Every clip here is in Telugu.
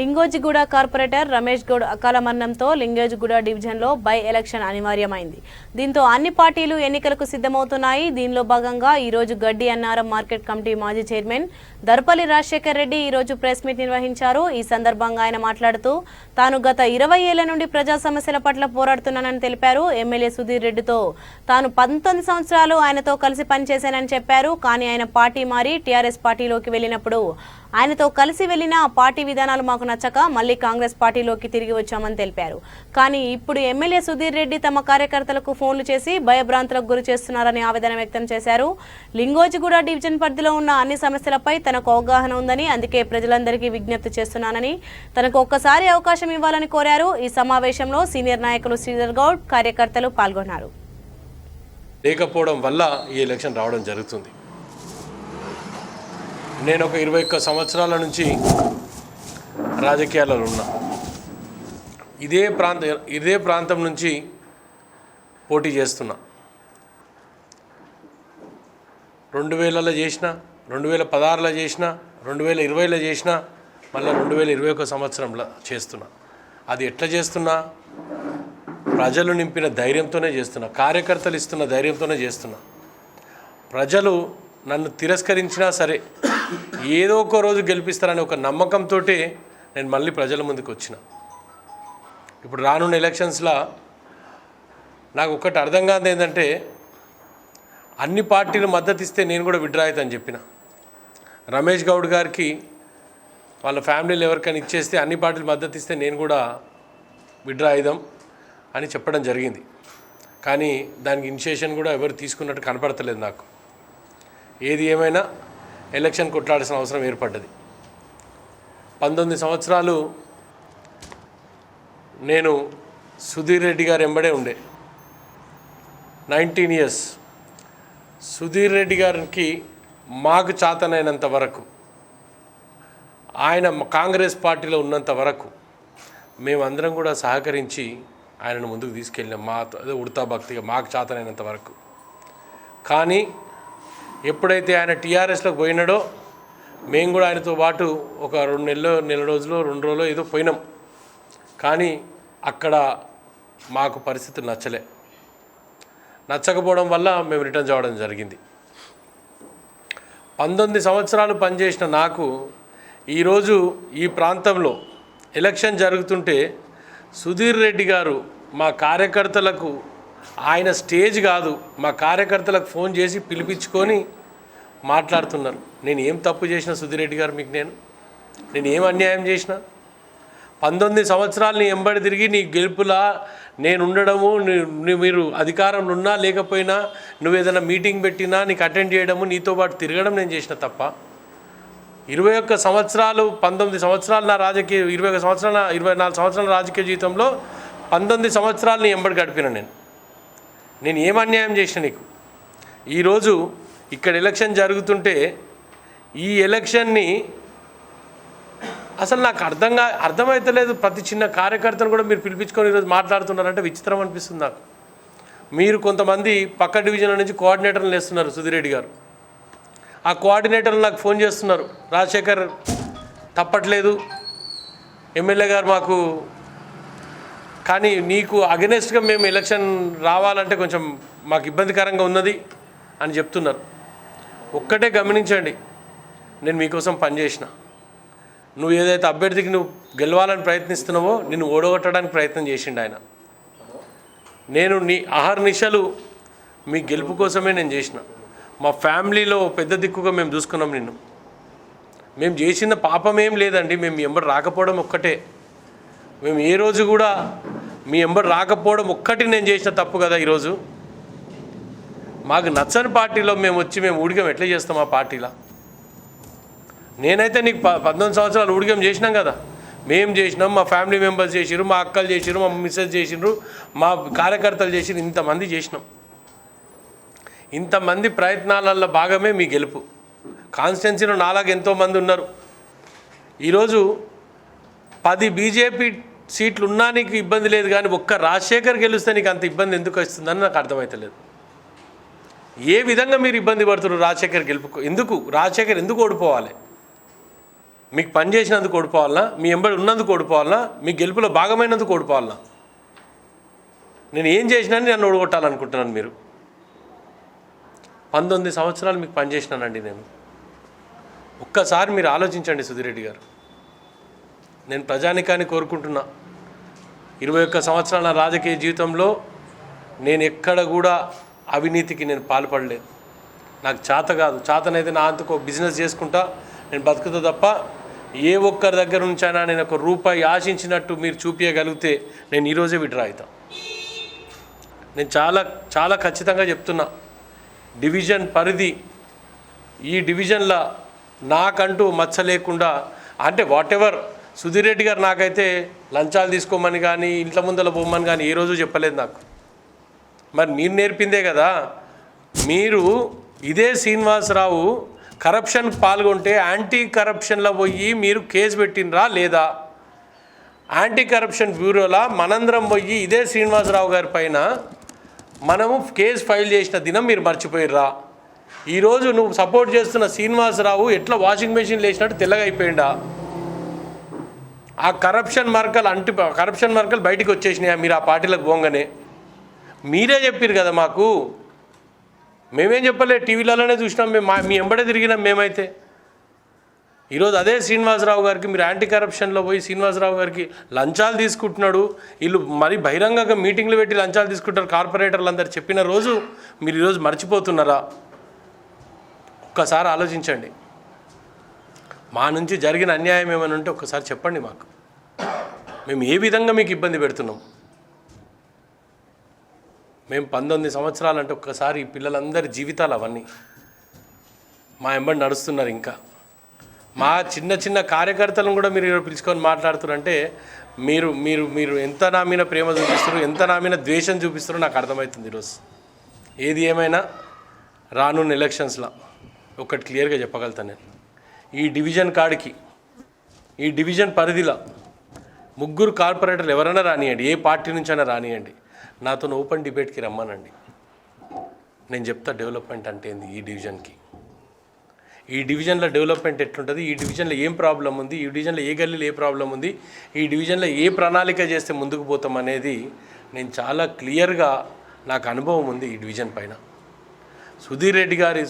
లింగోజిగూడ కార్పొరేటర్ రమేష్ గౌడ్ అకాల మరణంతో లింగోజిగూడ డివిజన్లో బై ఎలక్షన్ అనివార్యమైంది. దీంతో అన్ని పార్టీలు ఎన్నికలకు సిద్ధమవుతున్నాయి. దీనిలో భాగంగా ఈరోజు గడ్డి అన్నారం మార్కెట్ కమిటీ మాజీ చైర్మన్ దర్పల్లి రాజశేఖర్ రెడ్డి ఈరోజు ప్రెస్ మీట్ నిర్వహించారు. ఈ సందర్భంగా ఆయన మాట్లాడుతూ తాను గత 20 ఏళ్ల నుండి ప్రజా సమస్యల పట్ల పోరాడుతున్నానని తెలిపారు. ఎమ్మెల్యే సుధీర్ రెడ్డితో తాను 19 సంవత్సరాలు ఆయనతో కలిసి పనిచేశానని చెప్పారు. కానీ ఆయన పార్టీ మారి టీఆర్ఎస్ పార్టీలోకి వెళ్ళినప్పుడు ఆయనతో కలిసి వెళ్లిన పార్టీ విధానాలు మాకు నచ్చక మళ్లీ కాంగ్రెస్ పార్టీలోకి తిరిగి వచ్చామని తెలిపారు. కానీ ఇప్పుడు ఎమ్మెల్యే సుధీర్ రెడ్డి తమ కార్యకర్తలకు ఫోన్లు చేసి భయభ్రాంతులకు గురి చేస్తున్నారని ఆవేదన వ్యక్తం చేశారు. లింగోజిగూడ డివిజన్ పరిధిలో ఉన్న అన్ని సమస్యలపై తనకు అవగాహన ఉందని, అందుకే ప్రజలందరికీ విజ్ఞప్తి చేస్తున్నానని, తనకు ఒక్కసారి అవకాశం ఇవ్వాలని కోరారు. ఈ సమావేశంలో సీనియర్ నాయకులు శ్రీధర్ గౌడ్, కార్యకర్తలు పాల్గొన్నారు. లేకపోవడం వల్ల ఈ ఎలక్షన్ రావడం జరుగుతుంది. నేను ఒక 21 సంవత్సరాల నుంచి రాజకీయాలలో ఉన్నా. ఇదే ప్రాంతం నుంచి పోటీ చేస్తున్నా. 2000లో చేసిన, 2016లో చేసిన, 2020లో చేసిన, మళ్ళీ 2021 సంవత్సరంలో చేస్తున్నా. అది ఎట్లా చేస్తున్నా? ప్రజలు నింపిన ధైర్యంతోనే చేస్తున్నా, కార్యకర్తలు ఇస్తున్న ధైర్యంతోనే చేస్తున్నా. ప్రజలు నన్ను తిరస్కరించినా సరే ఏదో ఒక రోజు గెలిపిస్తారనే ఒక నమ్మకంతో నేను మళ్ళీ ప్రజల ముందుకు వచ్చిన. ఇప్పుడు రానున్న ఎలక్షన్స్లో నాకు ఒక్కటి అర్థం కాదు ఏంటంటే, అన్ని పార్టీలు మద్దతు ఇస్తే నేను కూడా విత్డ్రా అవుతానని చెప్పిన. రమేష్ గౌడ్ గారికి వాళ్ళ ఫ్యామిలీలు ఎవరికైనా ఇచ్చేస్తే అన్ని పార్టీలు మద్దతు ఇస్తే నేను కూడా విత్డ్రా అవుదాం అని చెప్పడం జరిగింది. కానీ దానికి ఇనిషియేషన్ కూడా ఎవరు తీసుకున్నట్టు కనపడతలేదు నాకు. ఏది ఏమైనా ఎలక్షన్ కొట్లాడాల్సిన అవసరం ఏర్పడ్డది. 19 సంవత్సరాలు నేను సుధీర్ రెడ్డి గారు ఎంబడే ఉండే. 19 ఇయర్స్ సుధీర్ రెడ్డి గారికి మాకు చాతనైనంత వరకు, ఆయన కాంగ్రెస్ పార్టీలో ఉన్నంత వరకు మేమందరం కూడా సహకరించి ఆయనను ముందుకు తీసుకెళ్ళాం. అదే ఉడతా భక్తిగా మాకు చాతనైనంత వరకు. కానీ ఎప్పుడైతే ఆయన టీఆర్ఎస్లోకి పోయినాడో మేము కూడా ఆయనతో పాటు ఒక 2 రోజులు 2 రోజులు ఏదో పోయినాం. కానీ అక్కడ మాకు పరిస్థితులు నచ్చకపోవడం వల్ల మేము రిటర్న్ చేయడం జరిగింది. 19 సంవత్సరాలు పనిచేసిన నాకు ఈరోజు ఈ ప్రాంతంలో ఎలక్షన్ జరుగుతుంటే సుధీర్ రెడ్డి గారు మా కార్యకర్తలకు, ఆయన స్టేజ్ కాదు, మా కార్యకర్తలకు ఫోన్ చేసి పిలిపించుకొని మాట్లాడుతున్నారు. నేను ఏం తప్పు చేసిన సుధీర్ రెడ్డి గారు మీకు? నేను ఏం అన్యాయం చేసిన? 19 సంవత్సరాలు నీ ఎంబడి తిరిగి నీ గెలుపులా నేను ఉండడము, మీరు అధికారంలో ఉన్నా లేకపోయినా, నువ్వు ఏదైనా మీటింగ్ పెట్టినా నీకు అటెండ్ చేయడము, నీతో పాటు తిరగడం నేను చేసిన తప్ప. 21 సంవత్సరాలు 19 సంవత్సరాలు నా రాజకీయ 24 సంవత్సరాల రాజకీయ జీవితంలో 19 సంవత్సరాలు నీ ఎంబడి గడిపిన నేను ఏం అన్యాయం చేసిన నీకు? ఈరోజు ఇక్కడ ఎలక్షన్ జరుగుతుంటే ఈ ఎలక్షన్ని అసలు నాకు అర్థమవుతలేదు. ప్రతి చిన్న కార్యకర్తను కూడా మీరు పిలిపించుకొని ఈరోజు మాట్లాడుతున్నారంటే విచిత్రం అనిపిస్తుంది నాకు. మీరు కొంతమంది పక్క డివిజన్ల నుంచి కోఆర్డినేటర్లు వేస్తున్నారు. సుధీర్ రెడ్డి గారు ఆ కోఆర్డినేటర్లు నాకు ఫోన్ చేస్తున్నారు, రాజశేఖర్ తప్పట్లేదు ఎమ్మెల్యే గారు మాకు, కానీ నీకు అగెనెస్ట్గా మేము ఎలక్షన్ రావాలంటే కొంచెం మాకు ఇబ్బందికరంగా ఉన్నది అని చెప్తున్నారు. ఒక్కటే గమనించండి, నేను మీకోసం పనిచేసిన. నువ్వు ఏదైతే అభ్యర్థికి నువ్వు గెలవాలని ప్రయత్నిస్తున్నావో నిన్ను ఓడగొట్టడానికి ప్రయత్నం చేసిండు ఆయన. నేను నీ అహర్నిశలు మీ గెలుపు కోసమే నేను చేసిన. మా ఫ్యామిలీలో పెద్ద దిక్కుగా మేము చూసుకున్నాం నిన్ను. మేము చేసిన పాపం ఏం లేదండి, మేము ఎంబడి రాకపోవడం ఒక్కటే. మేము ఏ రోజు కూడా మీ ఎంబడి రాకపోవడం ఒక్కటి నేను చేసిన తప్పు కదా. ఈరోజు మాకు నచ్చని పార్టీలో మేము ఊడిగం ఎట్లా చేస్తాం ఆ పార్టీలో? నేనైతే నీకు 19 సంవత్సరాలు ఊడిగం చేసినాం కదా. మేము చేసినాం, మా ఫ్యామిలీ మెంబర్స్ చేసిరు, మా అక్కలు చేసిరు, మా మిస్సెస్ చేసినారు, మా కార్యకర్తలు చేసిరు, ఇంతమంది చేసినాం. ఇంతమంది ప్రయత్నాలలో భాగమే మీ గెలుపు. కాన్స్టిట్యున్సీలో నాలాగా ఎంతోమంది ఉన్నారు. ఈరోజు 10 బీజేపీ సీట్లు ఉన్నా నీకు ఇబ్బంది లేదు, కానీ ఒక్క రాజశేఖర్ గెలిస్తే నీకు అంత ఇబ్బంది ఎందుకు వస్తుందని నాకు అర్థమవుతలేదు. ఏ విధంగా మీరు ఇబ్బంది పడుతున్నారు రాజశేఖర్ గెలుపుకు? రాజశేఖర్ ఎందుకు ఓడిపోవాలి? మీకు పని చేసినందుకు ఓడిపోవాలన్నా, మీ ఎంబడి ఉన్నందుకు ఓడిపోవాలన్నా, మీ గెలుపులో భాగమైనందుకు ఓడిపోవాలన్నా? నేను ఏం చేసినా నన్ను ఓడగొట్టాలనుకుంటున్నాను మీరు. 19 సంవత్సరాలు మీకు పనిచేసినానండి నేను. ఒక్కసారి మీరు ఆలోచించండి సుధీర్ రెడ్డి గారు. నేను ప్రజానికాన్ని కోరుకుంటున్నా, 21 సంవత్సరాల రాజకీయ జీవితంలో నేను ఎక్కడ కూడా అవినీతికి నేను పాల్పడలేదు. నాకు చేత కాదు. చేతనైతే నా అంతకు బిజినెస్ చేసుకుంటా నేను బతుకుతా తప్ప ఏ ఒక్కరి దగ్గర నుంచైనా నేను ఒక రూపాయి ఆశించినట్టు మీరు చూపించగలిగితే నేను ఈరోజే విడ్రా అవుతా. నేను చాలా ఖచ్చితంగా చెప్తున్నా, డివిజన్ పరిధి, ఈ డివిజన్లో నాకంటూ మచ్చ లేకుండా, అంటే వాట్ ఎవర్ సుధీర్ రెడ్డి గారు నాకైతే లంచాలు తీసుకోమని కానీ ఇంట్లో ముందర పోమని కానీ ఏ రోజు చెప్పలేదు నాకు. మరి మీరు నేర్పిందే కదా. మీరు ఇదే శ్రీనివాసరావు కరప్షన్కి పాల్గొంటే యాంటీ కరప్షన్లో పోయి మీరు కేసు పెట్టినరా లేదా? యాంటీ కరప్షన్ బ్యూరోలో మనందరం పోయి ఇదే శ్రీనివాసరావు గారి పైన మనము కేసు ఫైల్ చేసిన దినం మీరు మర్చిపోయిర్రా? ఈరోజు నువ్వు సపోర్ట్ చేస్తున్న శ్రీనివాసరావు ఎట్లా వాషింగ్ మెషిన్ లేచినట్టు తెల్లగా అయిపోయిందా? ఆ కరప్షన్ మార్కలు బయటికి వచ్చేసినాయా మీరు ఆ పార్టీలకు పోగానే? మీరే చెప్పారు కదా మాకు. మేమేం చెప్పలే, టీవీలలోనే చూసినాం, మీ ఎంబడే తిరిగినాం మేమైతే. ఈరోజు అదే శ్రీనివాసరావు గారికి మీరు యాంటీ కరప్షన్లో పోయి శ్రీనివాసరావు గారికి లంచాలు తీసుకుంటున్నాడు, వీళ్ళు మరి బహిరంగంగా మీటింగ్లు పెట్టి లంచాలు తీసుకుంటారు కార్పొరేటర్లు అందరు చెప్పిన రోజు మీరు ఈరోజు మర్చిపోతున్నారా? ఒక్కసారి ఆలోచించండి. మా నుంచి జరిగిన అన్యాయం ఏమైనా ఉంటే ఒక్కసారి చెప్పండి మాకు. మేము ఏ విధంగా మీకు ఇబ్బంది పెడుతున్నాం? మేము 19 సంవత్సరాలు అంటే ఒక్కసారి ఈ పిల్లలందరి జీవితాలు అవన్నీ మా ఎంబడి నడుస్తున్నారు. ఇంకా మా చిన్న కార్యకర్తలను కూడా మీరు పిలుచుకొని మాట్లాడుతున్నారంటే మీరు మీరు మీరు ఎంత నా మీద ప్రేమ చూపిస్తారు, ఎంత నా మీద ద్వేషం చూపిస్తారో నాకు అర్థమవుతుంది ఈరోజు. ఏది ఏమైనా రానున్న ఎలక్షన్స్లో ఒకటి క్లియర్గా చెప్పగలుగుతాను నేను. ఈ డివిజన్ కాడికి, ఈ డివిజన్ పరిధిలో 3 కార్పొరేటర్లు ఎవరైనా రానియండి, ఏ పార్టీ నుంచైనా రానియండి, నాతో ఓపెన్ డిబేట్కి రమ్మనండి. నేను చెప్తా డెవలప్మెంట్ అంటే ఏంది ఈ డివిజన్కి, ఈ డివిజన్లో డెవలప్మెంట్ ఎట్లుంటుంది, ఈ డివిజన్లో ఏం ప్రాబ్లం ఉంది, ఈ డివిజన్లో ఏ గల్లీలో ఏ ప్రాబ్లం ఉంది, ఈ డివిజన్లో ఏ ప్రణాళిక చేస్తే ముందుకు పోతాం అనేది నేను చాలా క్లియర్గా నాకు అనుభవం ఉంది ఈ డివిజన్ పైన. సుధీర్ రెడ్డి గారి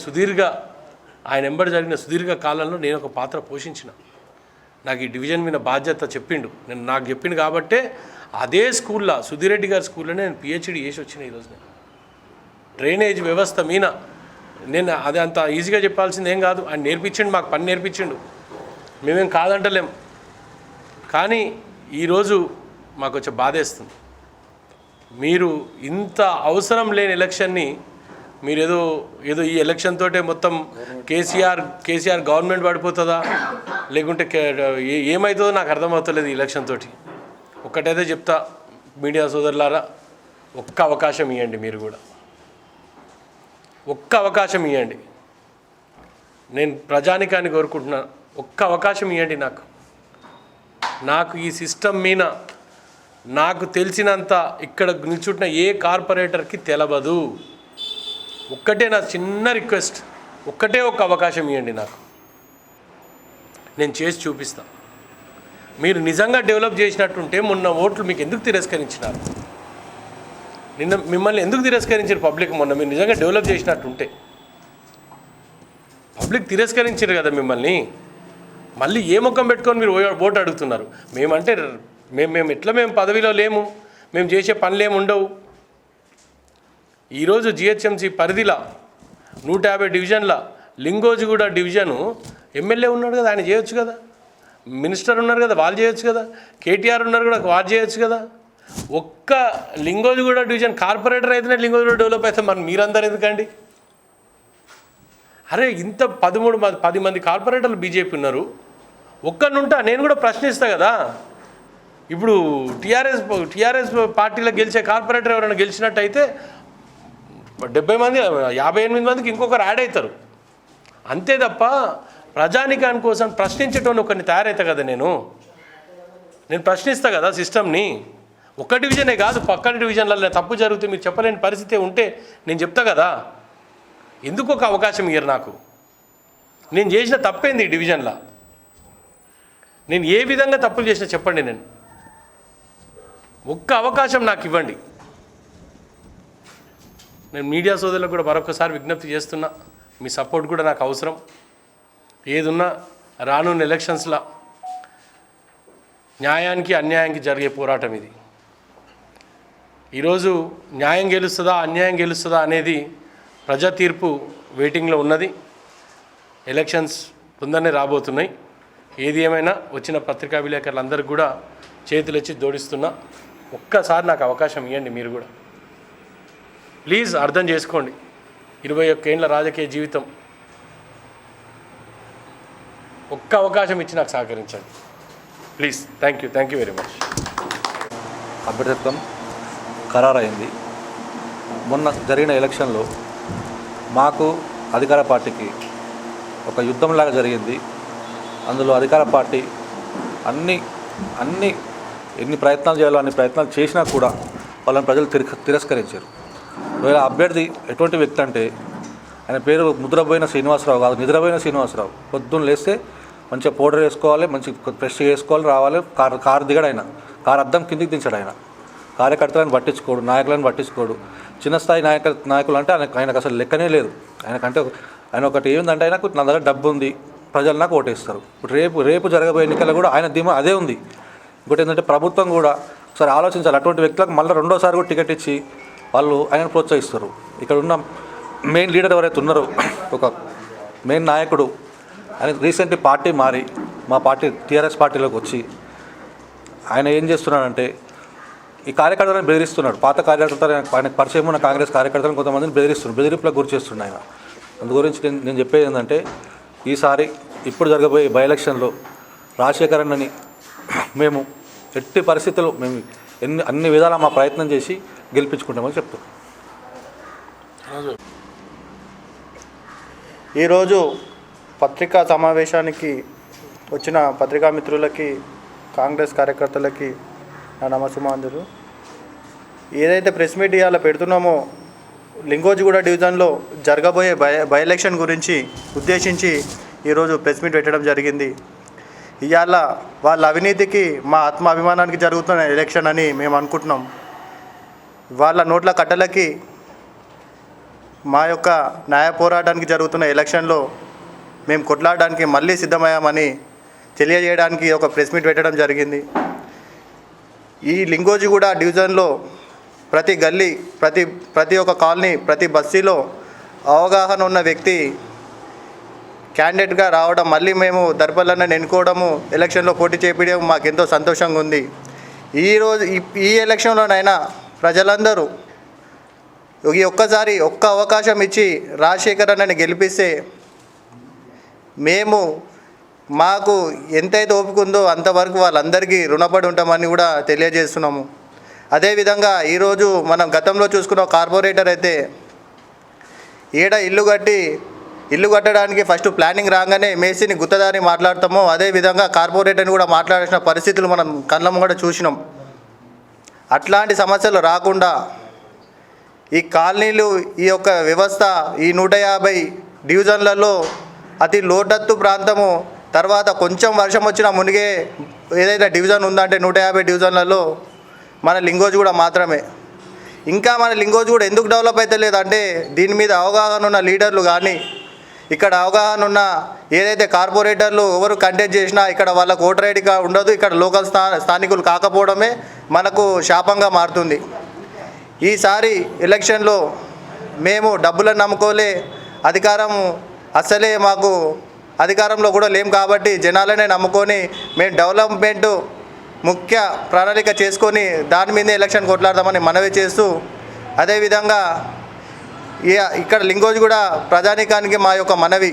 ఆయన ఎంబడి జరిగిన సుదీర్ఘ కాలంలో నేను ఒక పాత్ర పోషించిన. నాకు ఈ డివిజన్ మీద బాధ్యత చెప్పిండు, నాకు చెప్పిండు కాబట్టే అదే స్కూల్లో సుధీర్ రెడ్డి గారి స్కూల్లోనే నేను పిహెచ్డి చేసి వచ్చిన. ఈరోజు నేను డ్రైనేజ్ వ్యవస్థ మీద నేను అది అంత ఈజీగా చెప్పాల్సింది ఏం కాదు. ఆయన నేర్పించిండు, మాకు పని నేర్పించిండు, మేమేం కాదంటలేం. కానీ ఈరోజు మాకు వచ్చే బాధేస్తుంది, మీరు ఇంత అవసరం లేని ఎలక్షన్ని మీరు ఏదో ఈ ఎలక్షన్ తోటే మొత్తం కేసీఆర్ గవర్నమెంట్ పడిపోతుందా లేకుంటే ఏమవుతుందో నాకు అర్థమవుతలేదు ఈ ఎలక్షన్ తోటి. ఒక్కటైతే చెప్తా మీడియా సోదరులారా, ఒక్క అవకాశం ఇవ్వండి, మీరు కూడా ఒక్క అవకాశం ఇవ్వండి. నేను ప్రజానికాన్ని కోరుకుంటున్నాను, ఒక్క అవకాశం ఇవ్వండి నాకు ఈ సిస్టమ్ మీద నాకు తెలిసినంత ఇక్కడ నిల్చుంటున్న ఏ కార్పొరేటర్కి తెలవదు. ఒక్కటే నా చిన్న రిక్వెస్ట్, ఒక్కటే ఒక అవకాశం ఇవ్వండి నాకు, నేను చేసి చూపిస్తా. మీరు నిజంగా డెవలప్ చేసినట్టుంటే మొన్న ఓట్లు మీకు ఎందుకు తిరస్కరించినారు? మిమ్మల్ని ఎందుకు తిరస్కరించారు పబ్లిక్? మొన్న మీరు నిజంగా డెవలప్ చేసినట్టుంటే పబ్లిక్ తిరస్కరించారు కదా మిమ్మల్ని. మళ్ళీ ఏ ముఖం పెట్టుకొని మీరు ఓటు అడుగుతున్నారు? మేమంటే మేము పదవిలో లేము, మేము చేసే పనులు ఏమి ఉండవు. ఈరోజు జిహెచ్ఎంసీ పరిధిలో 150 డివిజన్ల లింగోజిగూడ డివిజను ఎమ్మెల్యే ఉన్నాడు కదా, ఆయన చేయొచ్చు కదా. మినిస్టర్ ఉన్నారు కదా, వాళ్ళు చేయొచ్చు కదా. కేటీఆర్ ఉన్నారు కూడా, వాళ్ళు చేయొచ్చు కదా. ఒక్క లింగోజిగూడ డివిజన్ కార్పొరేటర్ అయితేనే లింగోజిగూడ డెవలప్ అయితే మరి మీరందరూ ఎందుకండి? అరే ఇంత 10 మంది కార్పొరేటర్లు బీజేపీ ఉన్నారు, ఒక్కనుంటా నేను కూడా ప్రశ్నిస్తా కదా. ఇప్పుడు టీఆర్ఎస్ పార్టీలో గెలిచే కార్పొరేటర్ ఎవరైనా గెలిచినట్టయితే 70 మంది 58 మందికి ఇంకొకరు యాడ్ అవుతారు అంతే తప్ప ప్రజానికాని కోసం ప్రశ్నించేటోని ఒకరిని తయారవుతా కదా. నేను ప్రశ్నిస్తా కదా సిస్టమ్ని. ఒక్క డివిజనే కాదు, పక్కన డివిజన్లలో తప్పు జరిగితే మీరు చెప్పలేని పరిస్థితి ఉంటే నేను చెప్తా కదా. ఎందుకు ఒక అవకాశం ఇయ్యరు నాకు? నేను చేసిన తప్పేంది ఈ డివిజన్లో? నేను ఏ విధంగా తప్పులు చేసినా చెప్పండి. నేను ఒక్క అవకాశం నాకు ఇవ్వండి. నేను మీడియా సోదరులకు కూడా మరొకసారి విజ్ఞప్తి చేస్తున్నా, మీ సపోర్ట్ కూడా నాకు అవసరం. ఏదున్నా రానున్న ఎలక్షన్స్లో న్యాయానికి అన్యాయానికి జరిగే పోరాటం ఇది. ఈరోజు న్యాయం గెలుస్తుందా అన్యాయం గెలుస్తుందా అనేది ప్రజా తీర్పు వెయిటింగ్లో ఉన్నది. ఎలక్షన్స్ తొందరనే రాబోతున్నాయి. ఏది ఏమైనా వచ్చిన పత్రికా విలేకరులందరికీ కూడా చేతులెచ్చి జోడిస్తున్నా, ఒక్కసారి నాకు అవకాశం ఇవ్వండి. మీరు కూడా ప్లీజ్ అర్థం చేసుకోండి. 21 ఏళ్ళ రాజకీయ జీవితం, ఒక్క అవకాశం ఇచ్చి నాకు సహకరించండి please. Thank you very much. అభ్యర్థిత్వం ఖరారైంది. మొన్న జరిగిన ఎలక్షన్లో మాకు అధికార పార్టీకి ఒక యుద్ధంలాగా జరిగింది. అందులో అధికార పార్టీ ఎన్ని ప్రయత్నాలు చేయాలో అన్ని ప్రయత్నాలు చేసినా కూడా వాళ్ళని ప్రజలు తిరస్కరించారు. ఒకవేళ అభ్యర్థి ఎటువంటి వ్యక్తి అంటే, ఆయన పేరు ముద్రపోయిన శ్రీనివాసరావు కాదు, నిద్రపోయిన శ్రీనివాసరావు. పొద్దున్న లేస్తే మంచిగా పౌడర్ వేసుకోవాలి, మంచి ఫ్రెష్ వేసుకోవాలి, రావాలి. కారు దిగడు ఆయన, కారు అద్దం కిందికి దించాడు ఆయన. కార్యకర్తలను పట్టించుకోడు, నాయకులను పట్టించుకోడు. చిన్న స్థాయి నాయకులు అంటే ఆయనకు అసలు లెక్కనే లేదు. ఆయన ఒకటి ఏంటంటే, ఆయనకు నా దగ్గర డబ్బు ఉంది, ప్రజలు నాకు ఓటేస్తారు. ఇప్పుడు రేపు జరగబోయే ఎన్నికల్లో కూడా ఆయన ధీమా అదే ఉంది. ఇంకోటి ఏంటంటే, ప్రభుత్వం కూడా ఒకసారి ఆలోచించాలి. అటువంటి వ్యక్తులకు మళ్ళీ రెండోసారి కూడా టికెట్ ఇచ్చి వాళ్ళు ఆయనను ప్రోత్సహిస్తారు. ఇక్కడ ఉన్న మెయిన్ లీడర్ ఎవరైతే ఉన్నారో, ఒక మెయిన్ నాయకుడు, ఆయన రీసెంట్లీ పార్టీ మారి మా పార్టీ టీఆర్ఎస్ పార్టీలోకి వచ్చి ఆయన ఏం చేస్తున్నాడంటే, ఈ కార్యకర్తలను బెదిరిస్తున్నాడు. పాత కార్యకర్తలు, ఆయనకు పరిచయం ఉన్న కాంగ్రెస్ కార్యకర్తలను కొంతమందిని బెదిరింపులకు గురి చేస్తున్నాడు ఆయన. అందు గురించి నేను చెప్పేది ఏంటంటే, ఈసారి ఇప్పుడు జరగబోయే బై ఎలక్షన్లో రాజశేఖర్ అన్నని మేము ఎట్టి పరిస్థితుల్లో మేము అన్ని విధాలా మా ప్రయత్నం చేసి గెలిపించుకుంటామని చెప్తాం. ఈరోజు పత్రికా సమావేశానికి వచ్చిన పత్రికా మిత్రులకి, కాంగ్రెస్ కార్యకర్తలకి నా నమస్సుమాంజలు. ఏదైతే ప్రెస్ మీట్ ఇవాళ పెడుతున్నామో, లింగోజిగూడ డివిజన్లో జరగబోయే బై ఎలక్షన్ గురించి ఉద్దేశించి ఈరోజు ప్రెస్ మీట్ పెట్టడం జరిగింది. ఇవాళ వాళ్ళ అవినీతికి, మా ఆత్మాభిమానానికి జరుగుతున్న ఎలక్షన్ అని మేము అనుకుంటున్నాం. వాళ్ళ నోట్ల కట్టలకి, మా యొక్క న్యాయ పోరాటానికి జరుగుతున్న ఎలక్షన్లో మేము కొట్లాడడానికి మళ్ళీ సిద్ధమయ్యామని తెలియజేయడానికి ఒక ప్రెస్ మీట్ పెట్టడం జరిగింది. ఈ లింగోజిగూడ డివిజన్లో ప్రతి గల్లీ, ప్రతి ఒక్క కాలనీ, ప్రతి బస్తీలో అవగాహన ఉన్న వ్యక్తి క్యాండిడేట్గా రావడం, మళ్ళీ మేము దర్పల్లన్న ఎన్నుకోవడము, ఎలక్షన్లో పోటీ చేపించడం మాకెంతో సంతోషంగా ఉంది. ఈరోజు ఈ ఎలక్షన్లోనైనా ప్రజలందరూ ఒక్కసారి ఒక్క అవకాశం ఇచ్చి రాజశేఖర్ అన్నని గెలిపిస్తే మాకు ఎంతైతే ఓపిక ఉందో అంతవరకు వాళ్ళందరికీ రుణపడి ఉంటామని కూడా తెలియజేస్తున్నాము. అదేవిధంగా ఈరోజు మనం గతంలో చూసుకున్న కార్పొరేటర్ అయితే ఇల్లు కట్టడానికి ఫస్ట్ ప్లానింగ్ రాగానే మేసిని గుత్తదారి మాట్లాడతామో, అదేవిధంగా కార్పొరేటర్ని కూడా మాట్లాడాల్సిన పరిస్థితులు మనం కళ్ళము కూడా చూసినాం. అట్లాంటి సమస్యలు రాకుండా ఈ కాలనీలు, ఈ యొక్క వ్యవస్థ, ఈ 150 డివిజన్లలో అతి లోతట్టు ప్రాంతము, తర్వాత కొంచెం వర్షం వచ్చినా మునిగే ఏదైతే డివిజన్ ఉందంటే 150 డివిజన్లలో మన లింగోజిగూడ మాత్రమే. ఇంకా మన లింగోజిగూడ ఎందుకు డెవలప్ అయితే లేదంటే, దీని మీద అవగాహన ఉన్న లీడర్లు కానీ, ఇక్కడ అవగాహన ఉన్న ఏదైతే కార్పొరేటర్లు ఎవరు కంటెస్ట్ చేసినా ఇక్కడ వాళ్ళకు ఓటర్ ఐడి ఉండదు. ఇక్కడ లోకల్ స్థానికులు కాకపోవడమే మనకు శాపంగా మారుతుంది. ఈసారి ఎలక్షన్లో మేము డబ్బులను నమ్ముకోలే, అసలే మాకు అధికారంలో కూడా లేం కాబట్టి జనాలనే నమ్ముకొని మేము డెవలప్మెంట్ ముఖ్య ప్రణాళిక చేసుకొని దాని మీదే ఎలక్షన్ కొట్లాడదామని మనవి చేస్తూ, అదేవిధంగా ఇక్కడ లింగోజిగూడ ప్రజానీకానికి మా యొక్క మనవి,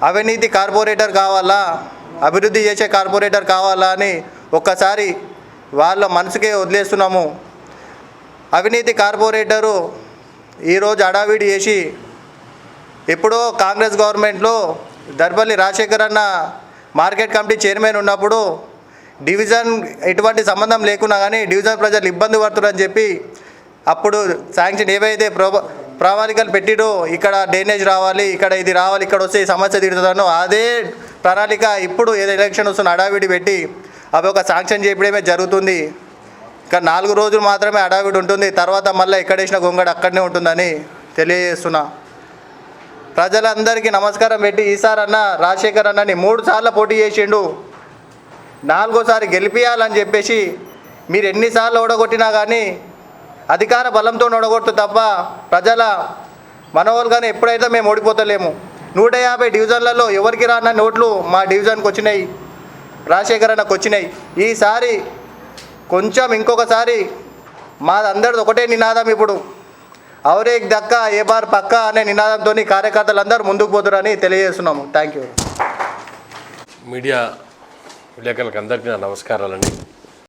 అవినీతి కార్పొరేటర్ కావాలా, అభివృద్ధి చేసే కార్పొరేటర్ కావాలా అని ఒక్కసారి వాళ్ళ మనసుకే వదిలేస్తున్నాము. అవినీతి కార్పొరేటరు ఈరోజు అడావిడి చేసి, ఎప్పుడో కాంగ్రెస్ గవర్నమెంట్లో దర్పల్లి రాజశేఖర్ అన్న మార్కెట్ కమిటీ చైర్మన్ ఉన్నప్పుడు డివిజన్ ఎటువంటి సంబంధం లేకున్నా కానీ డివిజన్ ప్రజలు ఇబ్బంది పడుతున్నారని చెప్పి అప్పుడు శాంక్షన్ ఏవైతే ప్రణాళికలు పెట్టిరు, ఇక్కడ డ్రైనేజ్ రావాలి, ఇక్కడ ఇది రావాలి, ఇక్కడ వస్తే ఈ సమస్య తీరుతుందనో అదే ప్రణాళిక ఇప్పుడు ఏదో ఎలక్షన్ వస్తున్న హడావిడి పెట్టి అవి ఒక శాంక్షన్ చేయడమే జరుగుతుంది. ఇంకా 4 రోజులు మాత్రమే హడావిడి ఉంటుంది, తర్వాత మళ్ళీ ఎక్కడేసిన గొంగడ అక్కడనే ఉంటుందని తెలియజేస్తున్నా. ప్రజలందరికీ నమస్కారం పెట్టి ఈసారన్న రాజశేఖర్ అన్నని 3 సార్లు పోటీ చేసిండు, 4వ సారి గెలిపియాలని చెప్పేసి మీరు ఎన్నిసార్లు ఓడగొట్టినా కానీ అధికార బలంతో ఓడగొట్టు తప్ప ప్రజల మనోహల్గానే ఎప్పుడైతే మేము ఓడిపోతలేము. 150 డివిజన్లలో ఎవరికి రాన్న ఓట్లు మా డివిజన్కి వచ్చినాయి, రాజశేఖర్ అన్నకు వచ్చినాయి. ఈసారి కొంచెం ఇంకొకసారి మాదందరిది ఒకటే నినాదం, ఇప్పుడు అవరే దక్క ఏ బార్ పక్క అనే నినాదంతో కార్యకర్తలందరూ ముందుకు పోతారని తెలియజేస్తున్నాము. Thank you. మీడియా విలేకరులకు అందరికీ నా నమస్కారాలండి.